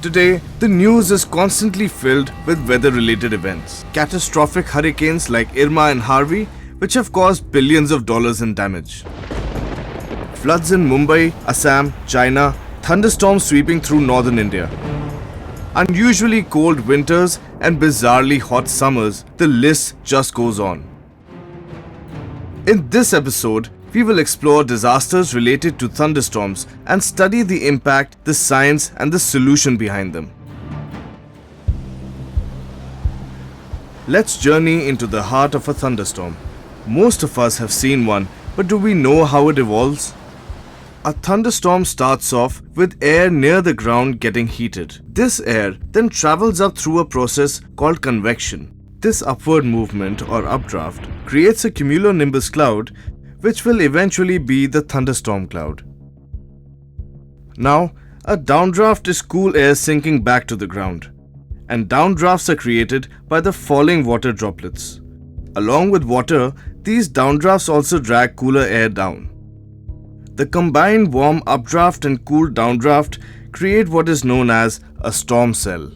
Today, the news is constantly filled with weather-related events. Catastrophic hurricanes like Irma and Harvey, which have caused billions of dollars in damage. Floods in Mumbai, Assam, China, thunderstorms sweeping through northern India. Unusually cold winters and bizarrely hot summers, the list just goes on. In this episode, we will explore disasters related to thunderstorms and study the impact, the science, and the solution behind them. Let's journey into the heart of a thunderstorm. Most of us have seen one, but do we know how it evolves? A thunderstorm starts off with air near the ground getting heated. This air then travels up through a process called convection. This upward movement or updraft creates a cumulonimbus cloud, which will eventually be the thunderstorm cloud. Now, a downdraft is cool air sinking back to the ground, and downdrafts are created by the falling water droplets. Along with water, these downdrafts also drag cooler air down. The combined warm updraft and cool downdraft create what is known as a storm cell.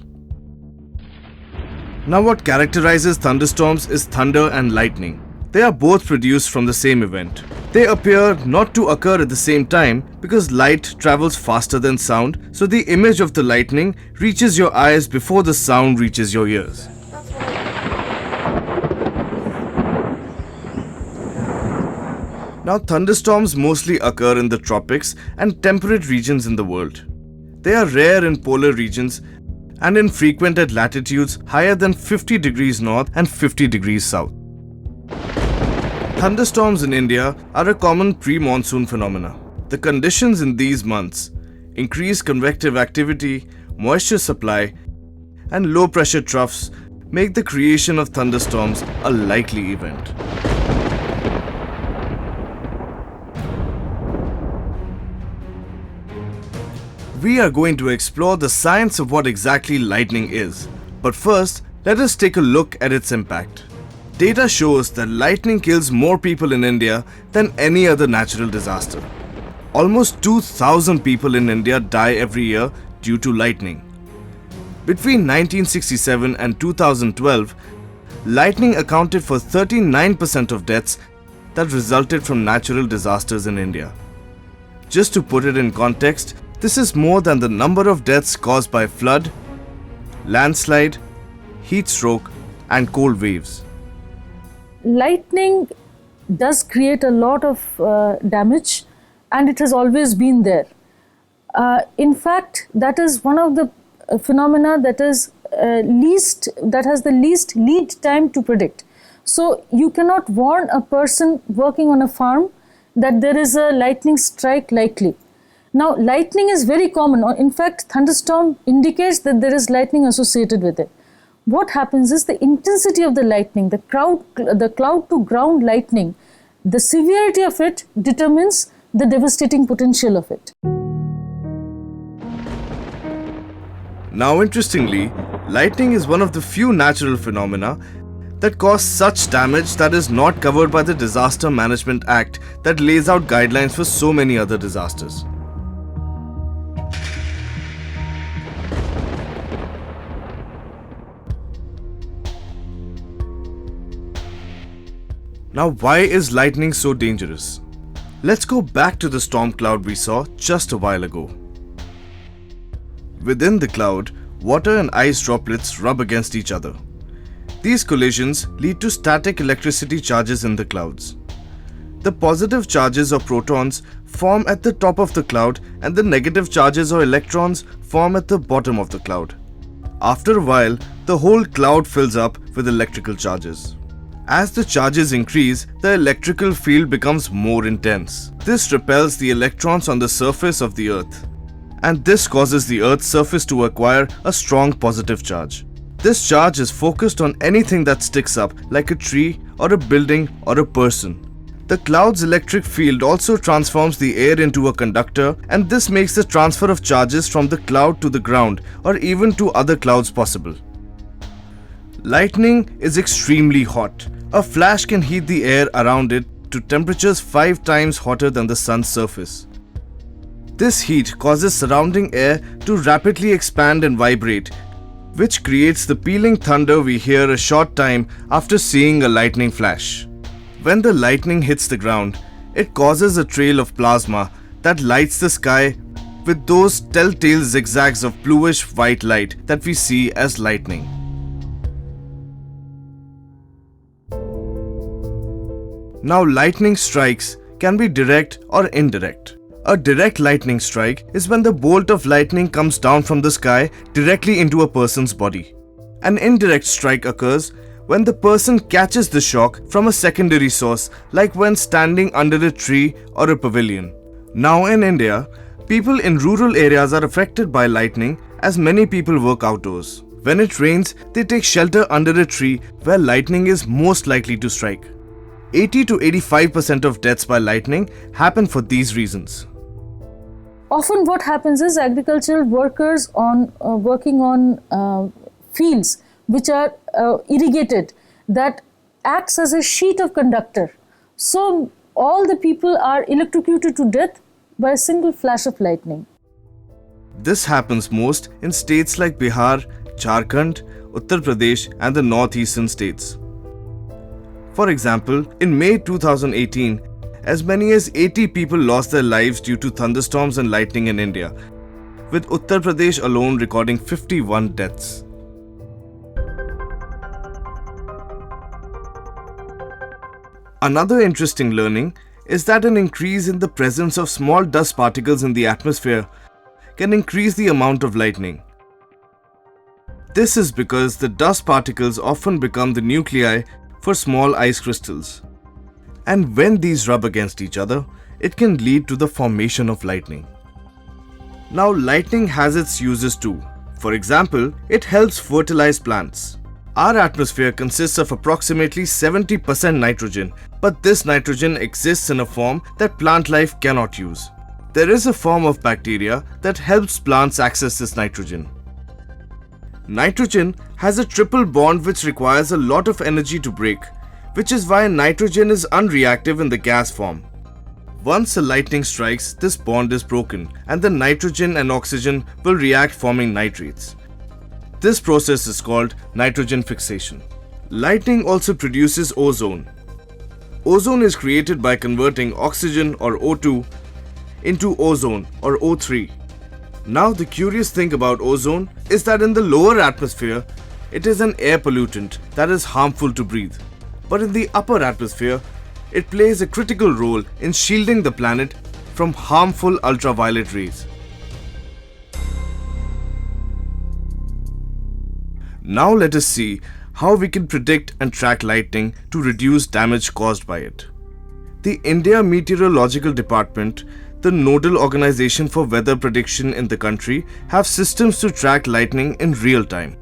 Now, what characterizes thunderstorms is thunder and lightning. They are both produced from the same event. They appear not to occur at the same time because light travels faster than sound, so the image of the lightning reaches your eyes before the sound reaches your ears. Now, thunderstorms mostly occur in the tropics and temperate regions in the world. They are rare in polar regions and infrequent at latitudes higher than 50 degrees north and 50 degrees south. Thunderstorms in India are a common pre-monsoon phenomena. The conditions in these months, increased convective activity, moisture supply, and low pressure troughs make the creation of thunderstorms a likely event. We are going to explore the science of what exactly lightning is. But first, let us take a look at its impact. Data shows that lightning kills more people in India than any other natural disaster. Almost 2,000 people in India die every year due to lightning. Between 1967 and 2012, lightning accounted for 39% of deaths that resulted from natural disasters in India. Just to put it in context, this is more than the number of deaths caused by flood, landslide, heat stroke, and cold waves. Lightning does create a lot of damage, and it has always been there. In fact, that is one of the phenomena that has the least lead time to predict. So you cannot warn a person working on a farm that there is a lightning strike likely. Now, lightning is very common. In fact, thunderstorm indicates that there is lightning associated with it. What happens is the intensity of the lightning, the cloud to ground lightning, the severity of it determines the devastating potential of it. Now, interestingly, lightning is one of the few natural phenomena that cause such damage that is not covered by the Disaster Management Act that lays out guidelines for so many other disasters. Now, why is lightning so dangerous? Let's go back to the storm cloud we saw just a while ago. Within the cloud, water and ice droplets rub against each other. These collisions lead to static electricity charges in the clouds. The positive charges or protons form at the top of the cloud, and the negative charges or electrons form at the bottom of the cloud. After a while, the whole cloud fills up with electrical charges. As the charges increase, the electrical field becomes more intense. This repels the electrons on the surface of the Earth, and this causes the Earth's surface to acquire a strong positive charge. This charge is focused on anything that sticks up, like a tree or a building or a person. The cloud's electric field also transforms the air into a conductor, and this makes the transfer of charges from the cloud to the ground or even to other clouds possible. Lightning is extremely hot. A flash can heat the air around it to temperatures 5 times hotter than the sun's surface. This heat causes surrounding air to rapidly expand and vibrate, which creates the pealing thunder we hear a short time after seeing a lightning flash. When the lightning hits the ground, it causes a trail of plasma that lights the sky with those telltale zigzags of bluish white light that we see as lightning. Now, lightning strikes can be direct or indirect. A direct lightning strike is when the bolt of lightning comes down from the sky directly into a person's body. An indirect strike occurs when the person catches the shock from a secondary source, like when standing under a tree or a pavilion. Now in India, people in rural areas are affected by lightning as many people work outdoors. When it rains, they take shelter under a tree where lightning is most likely to strike. 80 to 85% of deaths by lightning happen for these reasons. Often what happens is agricultural workers working on fields which are irrigated, that acts as a sheet of conductor. So all the people are electrocuted to death by a single flash of lightning. This happens most in states like Bihar, Jharkhand, Uttar Pradesh and the northeastern states. For example, in May 2018, as many as 80 people lost their lives due to thunderstorms and lightning in India, with Uttar Pradesh alone recording 51 deaths. Another interesting learning is that an increase in the presence of small dust particles in the atmosphere can increase the amount of lightning. This is because the dust particles often become the nuclei for small ice crystals. And when these rub against each other, it can lead to the formation of lightning. Now, lightning has its uses too. For example, it helps fertilize plants. Our atmosphere consists of approximately 70% nitrogen, but this nitrogen exists in a form that plant life cannot use. There is a form of bacteria that helps plants access this nitrogen. Nitrogen has a triple bond which requires a lot of energy to break, which is why nitrogen is unreactive in the gas form. Once a lightning strikes, this bond is broken and the nitrogen and oxygen will react, forming nitrates. This process is called nitrogen fixation. Lightning also produces ozone. Ozone is created by converting oxygen or O2 into ozone or O3. Now, the curious thing about ozone is that in the lower atmosphere, it is an air pollutant that is harmful to breathe. But in the upper atmosphere, it plays a critical role in shielding the planet from harmful ultraviolet rays. Now let us see how we can predict and track lightning to reduce damage caused by it. The India Meteorological Department, the nodal organization for weather prediction in the country, have systems to track lightning in real time.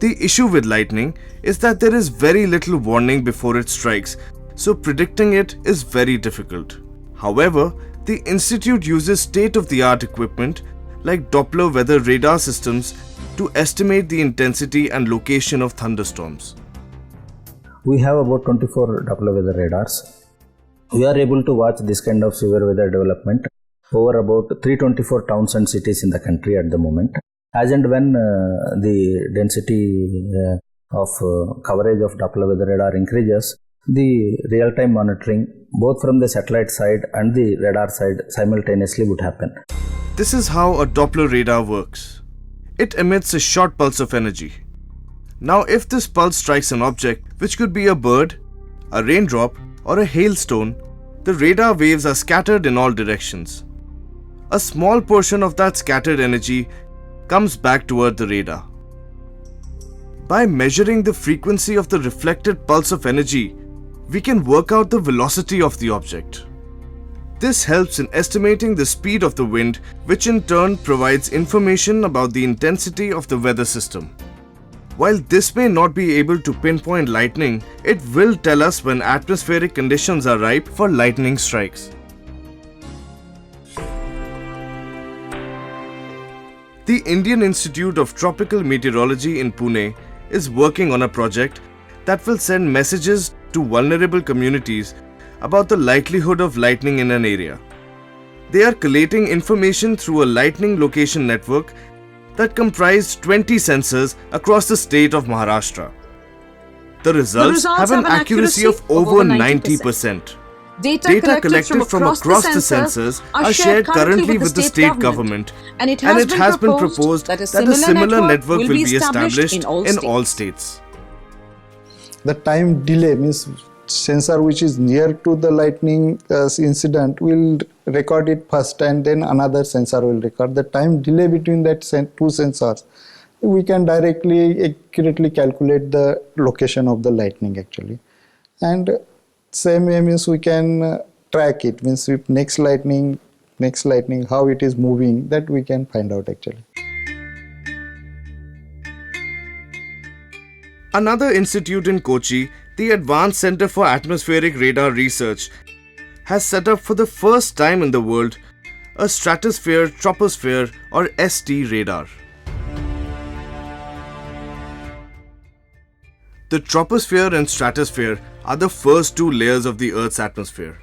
The issue with lightning is that there is very little warning before it strikes, so predicting it is very difficult. However, the institute uses state-of-the-art equipment like Doppler weather radar systems to estimate the intensity and location of thunderstorms. We have about 24 Doppler weather radars. We are able to watch this kind of severe weather development over about 324 towns and cities in the country at the moment. As and when the density of coverage of Doppler weather radar increases, the real-time monitoring both from the satellite side and the radar side simultaneously would happen. This is how a Doppler radar works. It emits a short pulse of energy. Now, if this pulse strikes an object, which could be a bird, a raindrop, or a hailstone, the radar waves are scattered in all directions. A small portion of that scattered energy comes back toward the radar. By measuring the frequency of the reflected pulse of energy, we can work out the velocity of the object. This helps in estimating the speed of the wind, which in turn provides information about the intensity of the weather system. While this may not be able to pinpoint lightning, it will tell us when atmospheric conditions are ripe for lightning strikes. The Indian Institute of Tropical Meteorology in Pune is working on a project that will send messages to vulnerable communities about the likelihood of lightning in an area. They are collating information through a lightning location network that comprised 20 sensors across the state of Maharashtra. The results have an accuracy of over 90%. Data collected from across the sensors are shared currently with the state government, and it has been proposed that a similar network will be established in all states. The time delay means sensor which is near to the lightning incident will record it first, and then another sensor will record. The time delay between that two sensors, we can directly accurately calculate the location of the lightning actually. And same way means we can track it, means if next lightning how it is moving, that we can find out actually. Another institute in Kochi, the Advanced Center for Atmospheric Radar Research, has set up for the first time in the world a stratosphere, troposphere or ST radar. The troposphere and stratosphere are the first two layers of the Earth's atmosphere.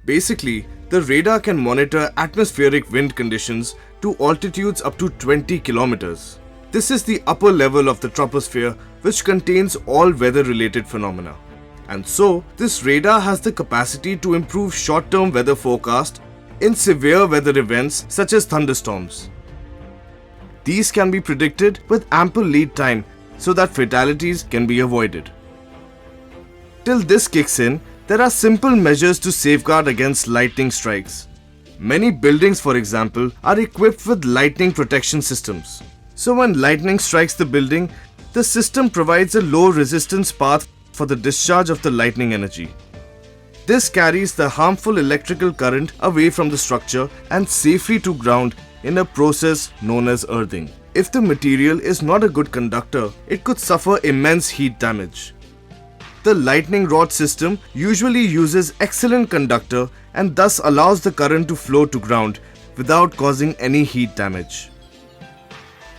Basically, the radar can monitor atmospheric wind conditions to altitudes up to 20 kilometers. This is the upper level of the troposphere, which contains all weather-related phenomena. And so, this radar has the capacity to improve short-term weather forecast in severe weather events such as thunderstorms. These can be predicted with ample lead time so that fatalities can be avoided. Till this kicks in, there are simple measures to safeguard against lightning strikes. Many buildings, for example, are equipped with lightning protection systems. So when lightning strikes the building, the system provides a low resistance path for the discharge of the lightning energy. This carries the harmful electrical current away from the structure and safely to ground in a process known as earthing. If the material is not a good conductor, it could suffer immense heat damage. The lightning rod system usually uses excellent conductor and thus allows the current to flow to ground without causing any heat damage.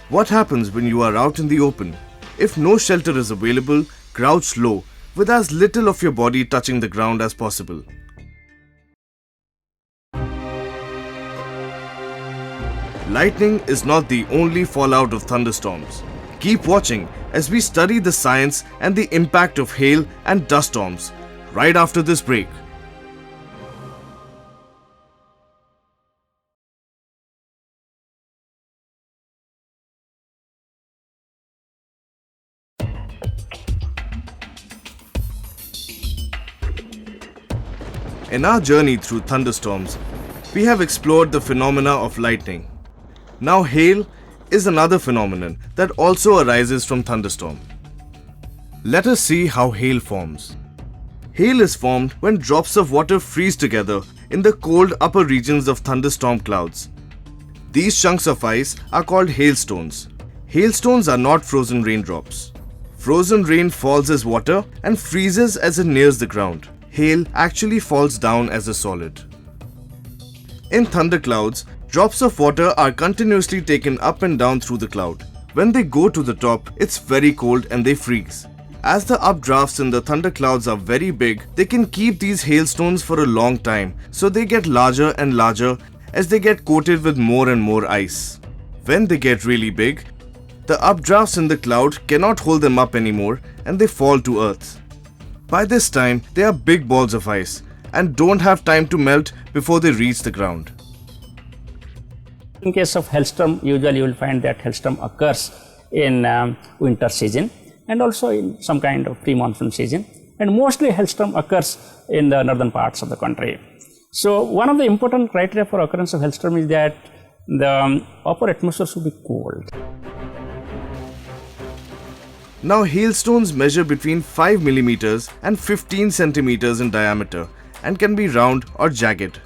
What happens when you are out in the open? If no shelter is available, crouch low with as little of your body touching the ground as possible. Lightning is not the only fallout of thunderstorms. Keep watching as we study the science and the impact of hail and dust storms right after this break. In our journey through thunderstorms, we have explored the phenomena of lightning. Now hail is another phenomenon that also arises from thunderstorm. Let us see how hail forms. Hail is formed when drops of water freeze together in the cold upper regions of thunderstorm clouds. These chunks of ice are called hailstones. Hailstones are not frozen raindrops. Frozen rain falls as water and freezes as it nears the ground. Hail actually falls down as a solid. In thunderclouds, drops of water are continuously taken up and down through the cloud. When they go to the top, it's very cold and they freeze. As the updrafts in the thunderclouds are very big, they can keep these hailstones for a long time, so they get larger and larger as they get coated with more and more ice. When they get really big, the updrafts in the cloud cannot hold them up anymore and they fall to earth. By this time, they are big balls of ice and don't have time to melt before they reach the ground. In case of hailstorm, usually you will find that hailstorm occurs in winter season and also in some kind of pre-monsoon season, and mostly hailstorm occurs in the northern parts of the country. So one of the important criteria for occurrence of hailstorm is that the upper atmosphere should be cold. Now hailstones measure between 5 millimeters and 15 centimeters in diameter and can be round or jagged.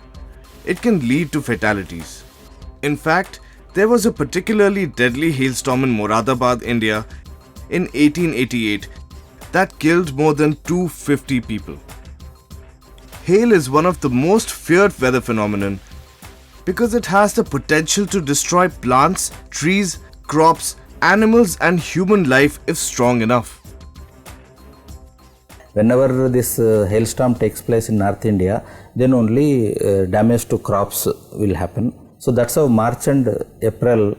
It can lead to fatalities. In fact, there was a particularly deadly hailstorm in Moradabad, India in 1888 that killed more than 250 people. Hail is one of the most feared weather phenomenon because it has the potential to destroy plants, trees, crops, animals and human life if strong enough. Whenever this hailstorm takes place in North India, then only damage to crops will happen. So that's how March and April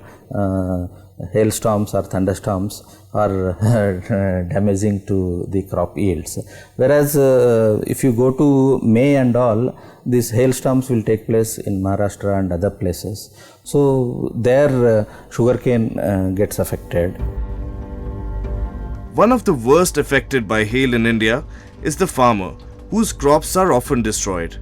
hailstorms or thunderstorms are damaging to the crop yields. Whereas if you go to May and all, these hailstorms will take place in Maharashtra and other places. So there sugarcane gets affected. One of the worst affected by hail in India is the farmer, whose crops are often destroyed.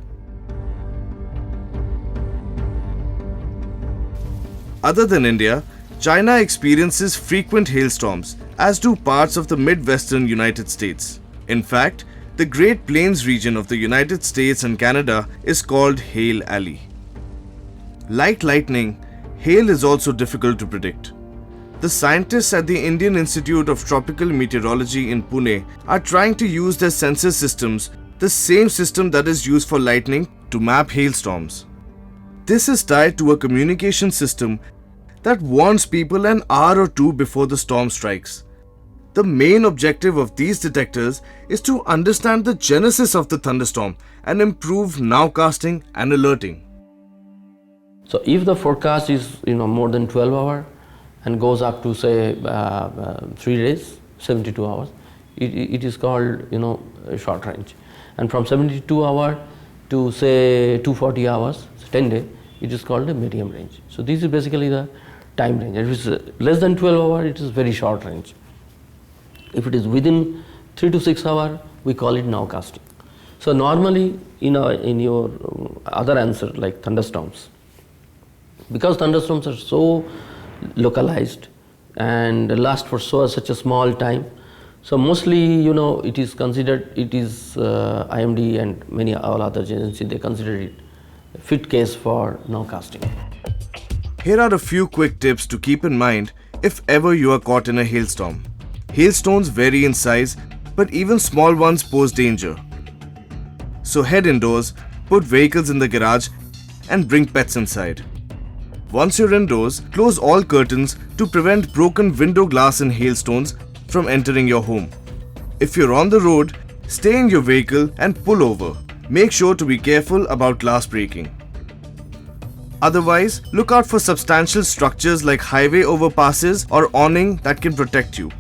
Other than India, China experiences frequent hailstorms, as do parts of the Midwestern United States. In fact, the Great Plains region of the United States and Canada is called Hail Alley. Like lightning, hail is also difficult to predict. The scientists at the Indian Institute of Tropical Meteorology in Pune are trying to use their sensor systems, the same system that is used for lightning, to map hailstorms. This is tied to a communication system that warns people an hour or two before the storm strikes. The main objective of these detectors is to understand the genesis of the thunderstorm and improve nowcasting and alerting. So if the forecast is more than 12 hours and goes up to say 3 days, 72 hours, it is called short range. And from 72 hours to say 240 hours, 10 days, it is called a medium range. So this is basically the time range. If it's less than 12 hours, it is very short range. If it is within 3 to 6 hours, we call it nowcasting. So normally in your other answer like thunderstorms, because thunderstorms are so localized and last for such a small time, so mostly it is considered, it is IMD and many all other agencies, they consider it a fit case for nowcasting. Here are a few quick tips to keep in mind if ever you are caught in a hailstorm. Hailstones vary in size, but even small ones pose danger. So head indoors, put vehicles in the garage and bring pets inside. Once you're indoors, close all curtains to prevent broken window glass and hailstones from entering your home. If you're on the road, stay in your vehicle and pull over. Make sure to be careful about glass breaking. Otherwise, look out for substantial structures like highway overpasses or awning that can protect you.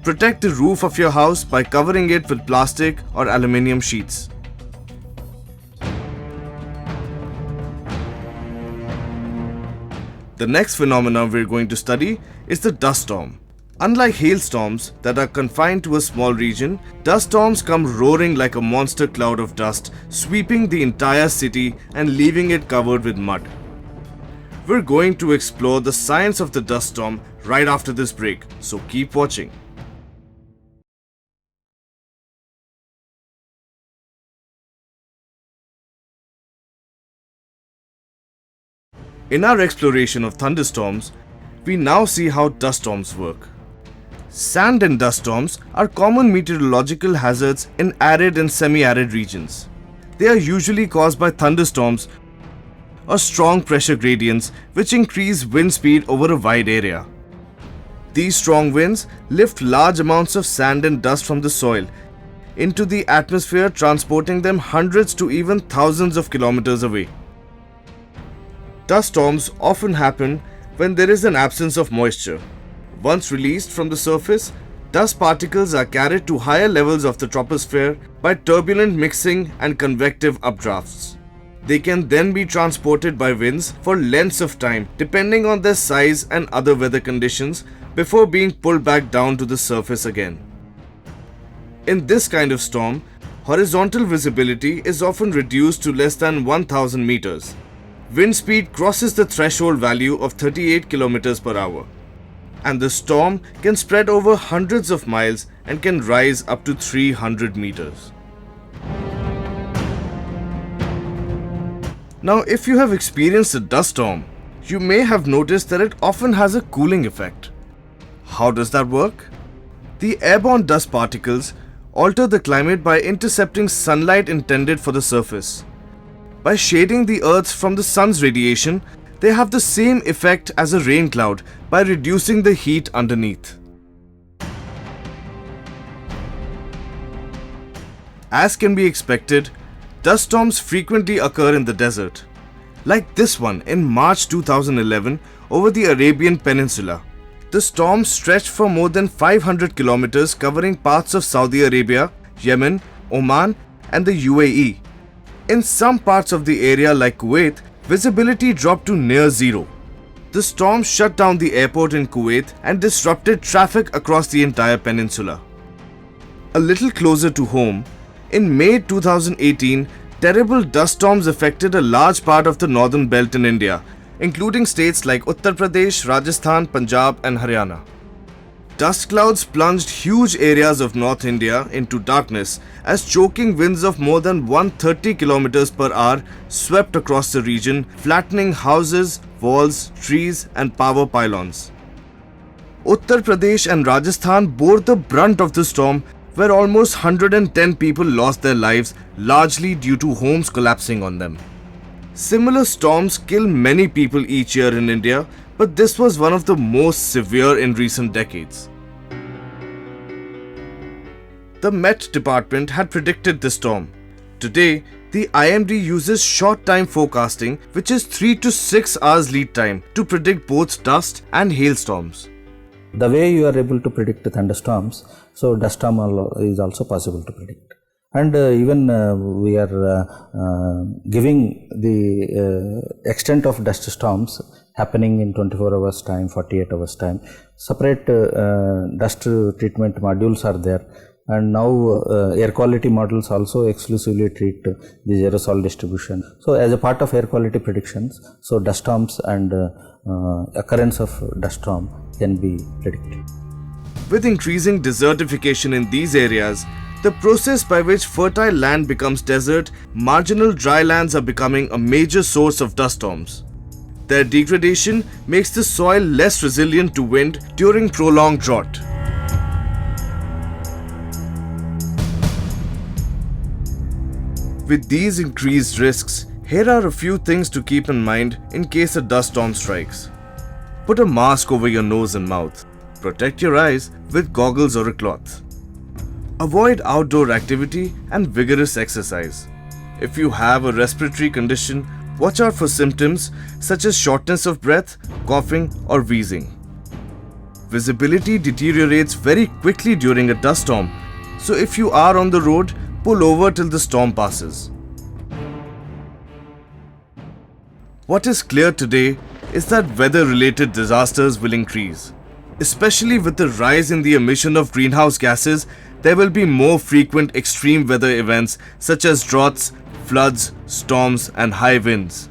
Protect the roof of your house by covering it with plastic or aluminium sheets. The next phenomenon we're going to study is the dust storm. Unlike hailstorms that are confined to a small region, dust storms come roaring like a monster cloud of dust, sweeping the entire city and leaving it covered with mud. We're going to explore the science of the dust storm right after this break, so keep watching. In our exploration of thunderstorms, we now see how dust storms work. Sand and dust storms are common meteorological hazards in arid and semi-arid regions. They are usually caused by thunderstorms or strong pressure gradients which increase wind speed over a wide area. These strong winds lift large amounts of sand and dust from the soil into the atmosphere, transporting them hundreds to even thousands of kilometers away. Dust storms often happen when there is an absence of moisture. Once released from the surface, dust particles are carried to higher levels of the troposphere by turbulent mixing and convective updrafts. They can then be transported by winds for lengths of time depending on their size and other weather conditions before being pulled back down to the surface again. In this kind of storm, horizontal visibility is often reduced to less than 1000 meters. Wind speed crosses the threshold value of 38 kilometers per hour. And the storm can spread over hundreds of miles and can rise up to 300 meters. Now, if you have experienced a dust storm, you may have noticed that it often has a cooling effect. How does that work? The airborne dust particles alter the climate by intercepting sunlight intended for the surface. By shading the earth from the sun's radiation, they have the same effect as a rain cloud by reducing the heat underneath. As can be expected, dust storms frequently occur in the desert, like this one in March 2011 over the Arabian Peninsula. The storm stretched for more than 500 kilometers, covering parts of Saudi Arabia, Yemen, Oman, and the UAE. In some parts of the area like Kuwait, visibility dropped to near zero. The storm shut down the airport in Kuwait and disrupted traffic across the entire peninsula. A little closer to home, in May 2018, terrible dust storms affected a large part of the northern belt in India, including states like Uttar Pradesh, Rajasthan, Punjab, and Haryana. Dust clouds plunged huge areas of North India into darkness as choking winds of more than 130 km per hour swept across the region, flattening houses, walls, trees, and power pylons. Uttar Pradesh and Rajasthan bore the brunt of the storm, where almost 110 people lost their lives, largely due to homes collapsing on them. Similar storms kill many people each year in India, but this was one of the most severe in recent decades. The Met Department had predicted this storm. Today, the IMD uses short time forecasting, which is 3 to 6 hours lead time, to predict both dust and hailstorms. The way you are able to predict thunderstorms, so dust storm is also possible to predict. And even we are giving the extent of dust storms happening in 24 hours time, 48 hours time. Separate dust treatment modules are there, and now air quality models also exclusively treat the aerosol distribution. So as a part of air quality predictions, so dust storms and occurrence of dust storm can be predicted. With increasing desertification in these areas, the process by which fertile land becomes desert, marginal dry lands are becoming a major source of dust storms. Their degradation makes the soil less resilient to wind during prolonged drought. With these increased risks, here are a few things to keep in mind in case a dust storm strikes. Put a mask over your nose and mouth. Protect your eyes with goggles or a cloth. Avoid outdoor activity and vigorous exercise. If you have a respiratory condition, watch out for symptoms such as shortness of breath, coughing, or wheezing. Visibility deteriorates very quickly during a dust storm, so if you are on the road, pull over till the storm passes. What is clear today is that weather-related disasters will increase. Especially with the rise in the emission of greenhouse gases, there will be more frequent extreme weather events such as droughts, floods, storms, and high winds.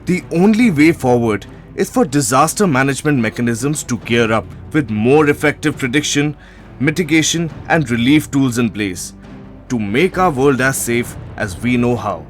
The only way forward is for disaster management mechanisms to gear up with more effective prediction, mitigation, and relief tools in place to make our world as safe as we know how.